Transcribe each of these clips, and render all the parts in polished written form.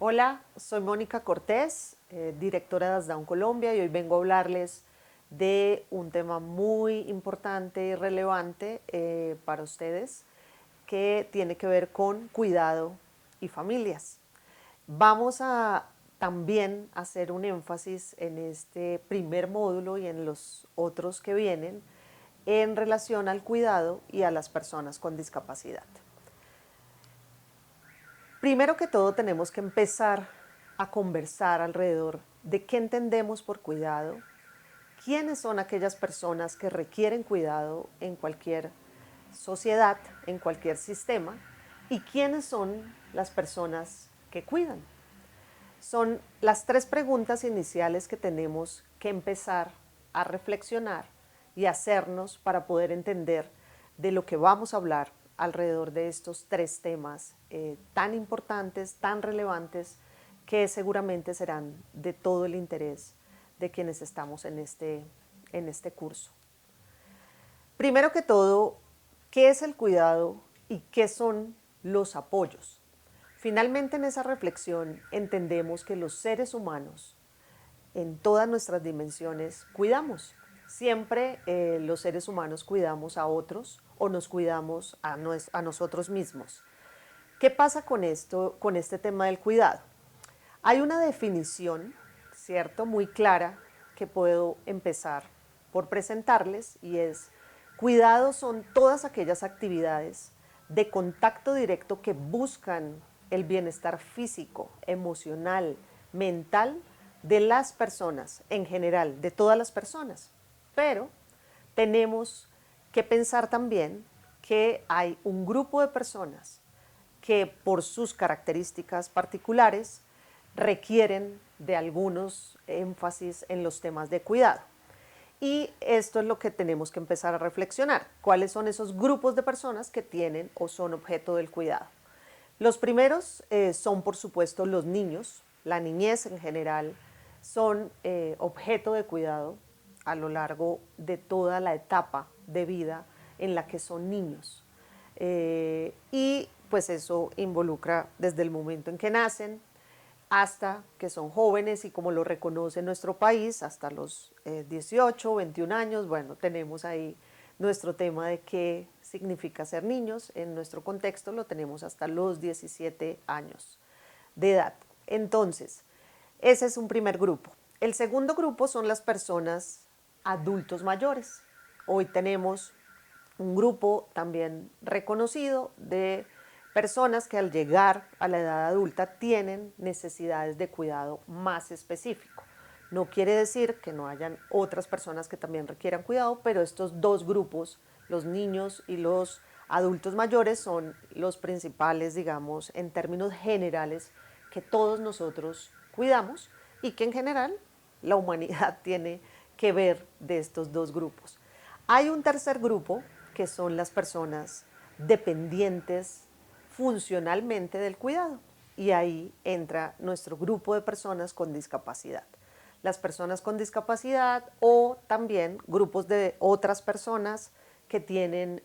Hola, soy Mónica Cortés, directora de Asdown Colombia, y hoy vengo a hablarles de un tema muy importante y relevante para ustedes que tiene que ver con cuidado y familias. Vamos a también hacer un énfasis en este primer módulo y en los otros que vienen en relación al cuidado y a las personas con discapacidad. Primero que todo tenemos que empezar a conversar alrededor de qué entendemos por cuidado, quiénes son aquellas personas que requieren cuidado en cualquier sociedad, en cualquier sistema, y quiénes son las personas que cuidan. Son las tres preguntas iniciales que tenemos que empezar a reflexionar y hacernos para poder entender de lo que vamos a hablar alrededor de estos tres temas tan importantes, tan relevantes, que seguramente serán de todo el interés de quienes estamos en este curso. Primero que todo, ¿qué es el cuidado y qué son los apoyos? Finalmente, en esa reflexión entendemos que los seres humanos, en todas nuestras dimensiones, cuidamos. Siempre los seres humanos cuidamos a otros o nos cuidamos a nosotros mismos. ¿Qué pasa con esto, con este tema del cuidado? Hay una definición, ¿cierto?, muy clara que puedo empezar por presentarles, y es: cuidado son todas aquellas actividades de contacto directo que buscan el bienestar físico, emocional, mental de las personas en general, de todas las personas. Pero tenemos que pensar también que hay un grupo de personas que por sus características particulares requieren de algunos énfasis en los temas de cuidado. Y esto es lo que tenemos que empezar a reflexionar. ¿Cuáles son esos grupos de personas que tienen o son objeto del cuidado? Los primeros son, por supuesto, los niños. La niñez en general son objeto de cuidado a lo largo de toda la etapa de vida en la que son niños. Y pues eso involucra desde el momento en que nacen hasta que son jóvenes, y como lo reconoce nuestro país, hasta los 18, 21 años. Bueno, tenemos ahí nuestro tema de qué significa ser niños. En nuestro contexto lo tenemos hasta los 17 años de edad. Entonces, ese es un primer grupo. El segundo grupo son las personas adultos mayores. Hoy tenemos un grupo también reconocido de personas que al llegar a la edad adulta tienen necesidades de cuidado más específico. No quiere decir que no hayan otras personas que también requieran cuidado, pero estos dos grupos, los niños y los adultos mayores, son los principales, digamos, en términos generales, que todos nosotros cuidamos y que en general la humanidad tiene que ver de estos dos grupos. Hay un tercer grupo que son las personas dependientes funcionalmente del cuidado, y ahí entra nuestro grupo de personas con discapacidad. Las personas con discapacidad o también grupos de otras personas que tienen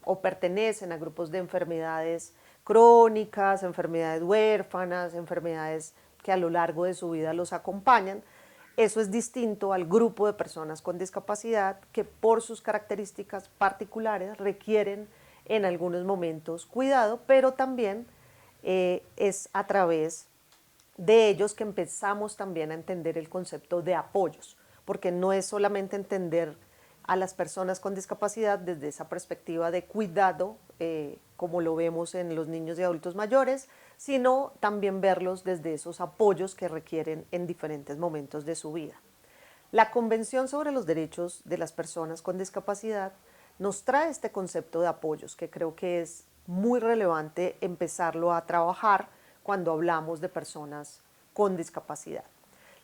o pertenecen a grupos de enfermedades crónicas, enfermedades huérfanas, enfermedades que a lo largo de su vida los acompañan. Eso es distinto al grupo de personas con discapacidad que por sus características particulares requieren en algunos momentos cuidado, pero también es a través de ellos que empezamos también a entender el concepto de apoyos, porque no es solamente entender a las personas con discapacidad desde esa perspectiva de cuidado, como lo vemos en los niños y adultos mayores, sino también verlos desde esos apoyos que requieren en diferentes momentos de su vida. La Convención sobre los Derechos de las Personas con Discapacidad nos trae este concepto de apoyos, que creo que es muy relevante empezarlo a trabajar cuando hablamos de personas con discapacidad.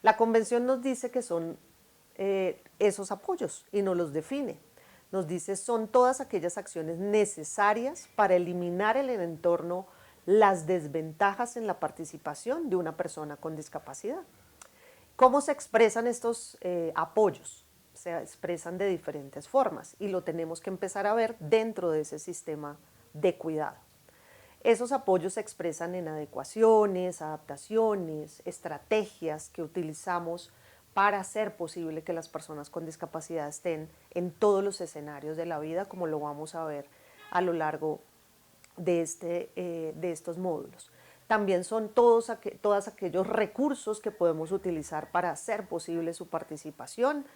La Convención nos dice que son esos apoyos y nos los define. Nos dice: son todas aquellas acciones necesarias para eliminar en el entorno las desventajas en la participación de una persona con discapacidad. ¿Cómo se expresan estos apoyos? Se expresan de diferentes formas y lo tenemos que empezar a ver dentro de ese sistema de cuidado. Esos apoyos se expresan en adecuaciones, adaptaciones, estrategias que utilizamos para hacer posible que las personas con discapacidad estén en todos los escenarios de la vida, como lo vamos a ver a lo largo de estos módulos. También son todos aquellos recursos que podemos utilizar para hacer posible su participación,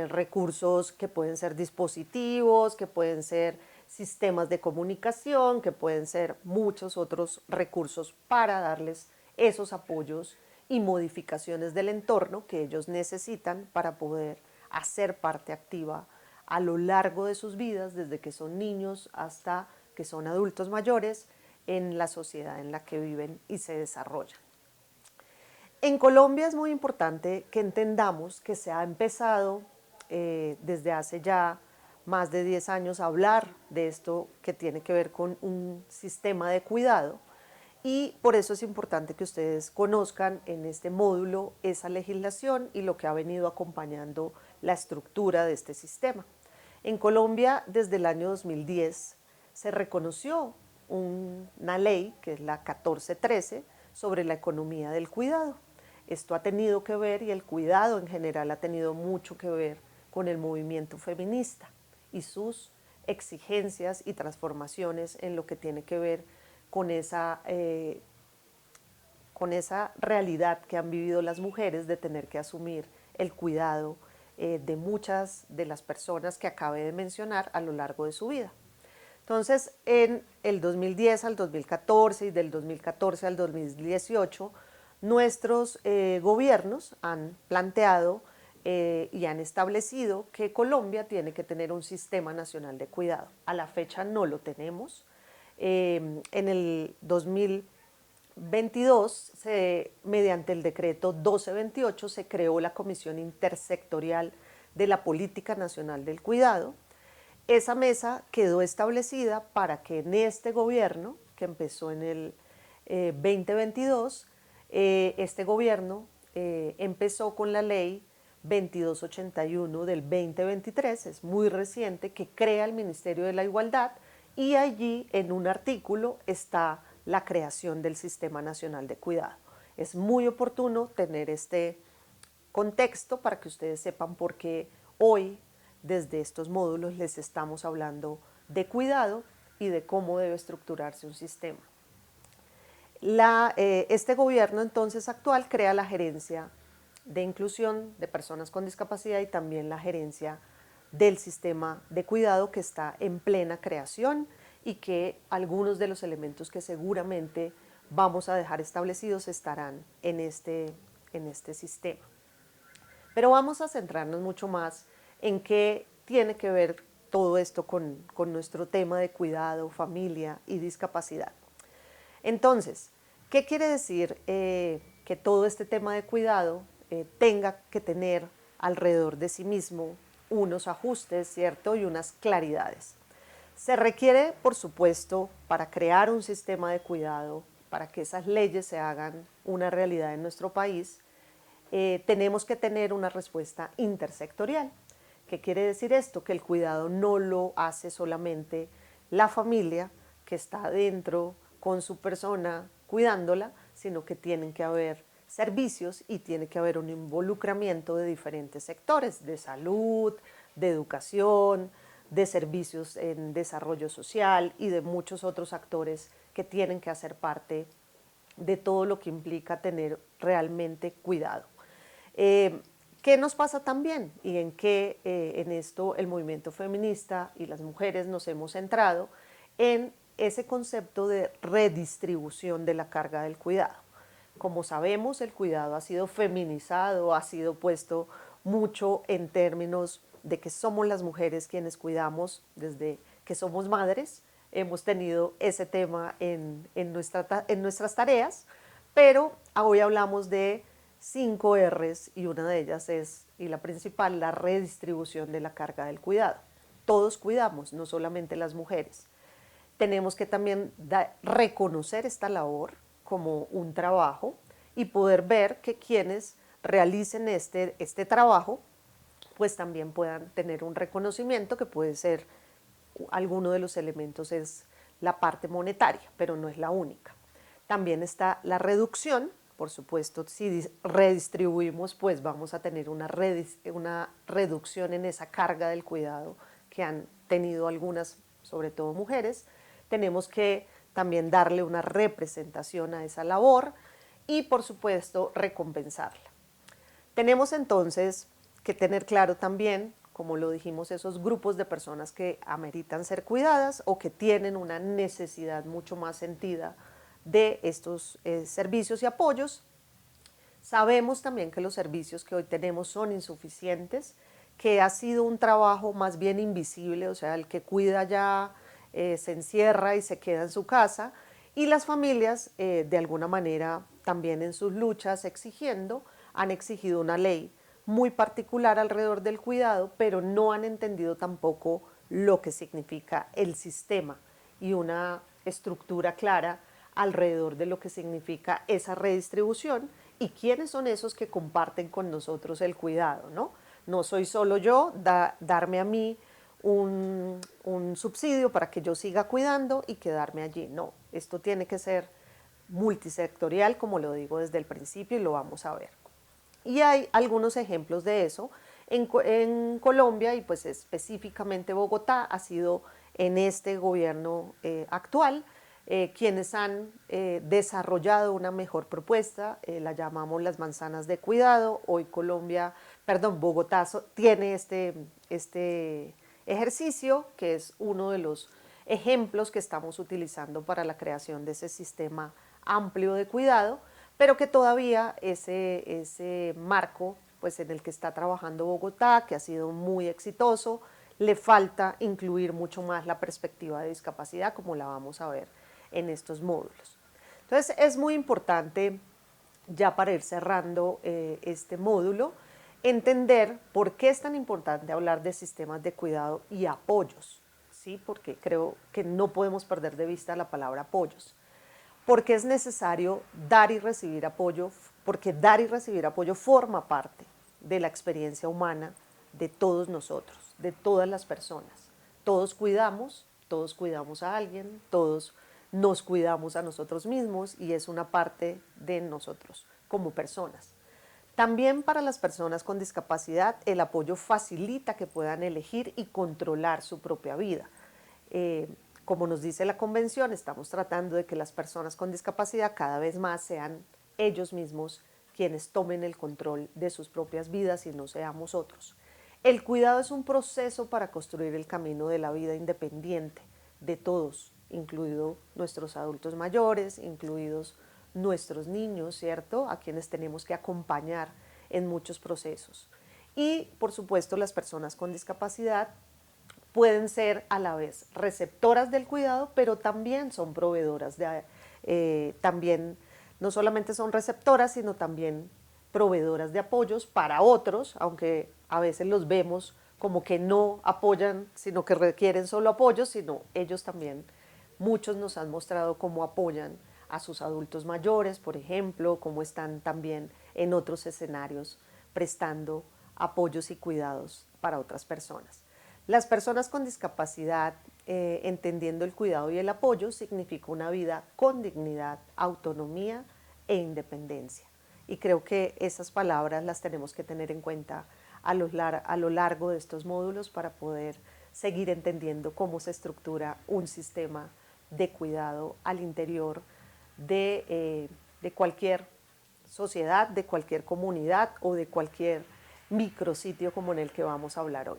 recursos que pueden ser dispositivos, que pueden ser sistemas de comunicación, que pueden ser muchos otros recursos para darles esos apoyos y modificaciones del entorno que ellos necesitan para poder hacer parte activa a lo largo de sus vidas, desde que son niños hasta que son adultos mayores, en la sociedad en la que viven y se desarrollan. En Colombia es muy importante que entendamos que se ha empezado desde hace ya más de 10 años a hablar de esto que tiene que ver con un sistema de cuidado, y por eso es importante que ustedes conozcan en este módulo esa legislación y lo que ha venido acompañando la estructura de este sistema. En Colombia, desde el año 2010, se reconoció una ley, que es la 1413, sobre la economía del cuidado. Esto ha tenido que ver, y el cuidado en general ha tenido mucho que ver con el movimiento feminista y sus exigencias y transformaciones en lo que tiene que ver con esa realidad que han vivido las mujeres de tener que asumir el cuidado de muchas de las personas que acabé de mencionar a lo largo de su vida. Entonces, en el 2010 al 2014 y del 2014 al 2018, nuestros gobiernos han planteado y han establecido que Colombia tiene que tener un sistema nacional de cuidado. A la fecha no lo tenemos. En el 2022, mediante el decreto 1228, se creó la Comisión Intersectorial de la Política Nacional del Cuidado. Esa mesa quedó establecida para que en este gobierno, que empezó en el 2022, este gobierno empezó con la ley 2281 del 2023, es muy reciente, que crea el Ministerio de la Igualdad, y allí en un artículo está la creación del Sistema Nacional de Cuidado. Es muy oportuno tener este contexto para que ustedes sepan por qué hoy, desde estos módulos, les estamos hablando de cuidado y de cómo debe estructurarse un sistema. Este gobierno entonces actual crea la gerencia de inclusión de personas con discapacidad y también la gerencia del sistema de cuidado, que está en plena creación, y que algunos de los elementos que seguramente vamos a dejar establecidos estarán en este sistema. Pero vamos a centrarnos mucho más en qué tiene que ver todo esto con nuestro tema de cuidado, familia y discapacidad. Entonces, ¿qué quiere decir que todo este tema de cuidado tenga que tener alrededor de sí mismo unos ajustes, ¿cierto? Y unas claridades. Se requiere, por supuesto, para crear un sistema de cuidado, para que esas leyes se hagan una realidad en nuestro país, tenemos que tener una respuesta intersectorial. ¿Qué quiere decir esto? Que el cuidado no lo hace solamente la familia que está adentro con su persona cuidándola, sino que tienen que haber servicios y tiene que haber un involucramiento de diferentes sectores, de salud, de educación, de servicios en desarrollo social y de muchos otros actores que tienen que hacer parte de todo lo que implica tener realmente cuidado. ¿Qué nos pasa también? Y en qué en esto el movimiento feminista y las mujeres nos hemos centrado en ese concepto de redistribución de la carga del cuidado. Como sabemos, el cuidado ha sido feminizado, ha sido puesto mucho en términos de que somos las mujeres quienes cuidamos desde que somos madres. Hemos tenido ese tema en nuestras tareas, pero hoy hablamos de 5 R's, y una de ellas es, y la principal, la redistribución de la carga del cuidado. Todos cuidamos, no solamente las mujeres. Tenemos que también reconocer esta labor como un trabajo y poder ver que quienes realicen este trabajo pues también puedan tener un reconocimiento, que puede ser, alguno de los elementos es la parte monetaria, pero no es la única. También está la reducción. Por supuesto, si redistribuimos, pues vamos a tener una reducción en esa carga del cuidado que han tenido algunas, sobre todo mujeres. Tenemos que también darle una representación a esa labor y, por supuesto, recompensarla. Tenemos entonces que tener claro también, como lo dijimos, esos grupos de personas que ameritan ser cuidadas o que tienen una necesidad mucho más sentida de estos servicios y apoyos. Sabemos también que los servicios que hoy tenemos son insuficientes, que ha sido un trabajo más bien invisible, o sea, el que cuida ya se encierra y se queda en su casa, y las familias, de alguna manera, también en sus luchas exigiendo, han exigido una ley muy particular alrededor del cuidado, pero no han entendido tampoco lo que significa el sistema y una estructura clara alrededor de lo que significa esa redistribución y quiénes son esos que comparten con nosotros el cuidado, ¿no? No soy solo yo, darme a mí un subsidio para que yo siga cuidando y quedarme allí. No, esto tiene que ser multisectorial, como lo digo desde el principio, y lo vamos a ver. Y hay algunos ejemplos de eso. En Colombia, y pues específicamente Bogotá, ha sido en este gobierno actual quienes han desarrollado una mejor propuesta, la llamamos las manzanas de cuidado. Hoy Bogotá tiene este ejercicio, que es uno de los ejemplos que estamos utilizando para la creación de ese sistema amplio de cuidado, pero que todavía ese marco pues, en el que está trabajando Bogotá, que ha sido muy exitoso, le falta incluir mucho más la perspectiva de discapacidad, como la vamos a ver en estos módulos. Entonces, es muy importante, ya para ir cerrando este módulo, entender por qué es tan importante hablar de sistemas de cuidado y apoyos, ¿sí? Porque creo que no podemos perder de vista la palabra apoyos. Porque es necesario dar y recibir apoyo, porque dar y recibir apoyo forma parte de la experiencia humana de todos nosotros, de todas las personas. Todos cuidamos a alguien, todos nos cuidamos a nosotros mismos y es una parte de nosotros como personas. También para las personas con discapacidad, el apoyo facilita que puedan elegir y controlar su propia vida. Como nos dice la convención, estamos tratando de que las personas con discapacidad cada vez más sean ellos mismos quienes tomen el control de sus propias vidas y no seamos otros. El cuidado es un proceso para construir el camino de la vida independiente de todos, incluidos nuestros adultos mayores, incluidos nuestros niños, ¿cierto? A quienes tenemos que acompañar en muchos procesos. Y, por supuesto, las personas con discapacidad pueden ser a la vez receptoras del cuidado, pero también son proveedoras también no solamente son receptoras, sino también proveedoras de apoyos para otros, aunque a veces los vemos como que no apoyan, sino que requieren solo apoyo, sino ellos también, muchos nos han mostrado cómo apoyan a sus adultos mayores, por ejemplo, cómo están también en otros escenarios prestando apoyos y cuidados para otras personas. Las personas con discapacidad, entendiendo el cuidado y el apoyo, significa una vida con dignidad, autonomía e independencia. Y creo que esas palabras las tenemos que tener en cuenta a lo largo de estos módulos para poder seguir entendiendo cómo se estructura un sistema de cuidado al interior de cualquier sociedad, de cualquier comunidad o de cualquier micrositio como en el que vamos a hablar hoy.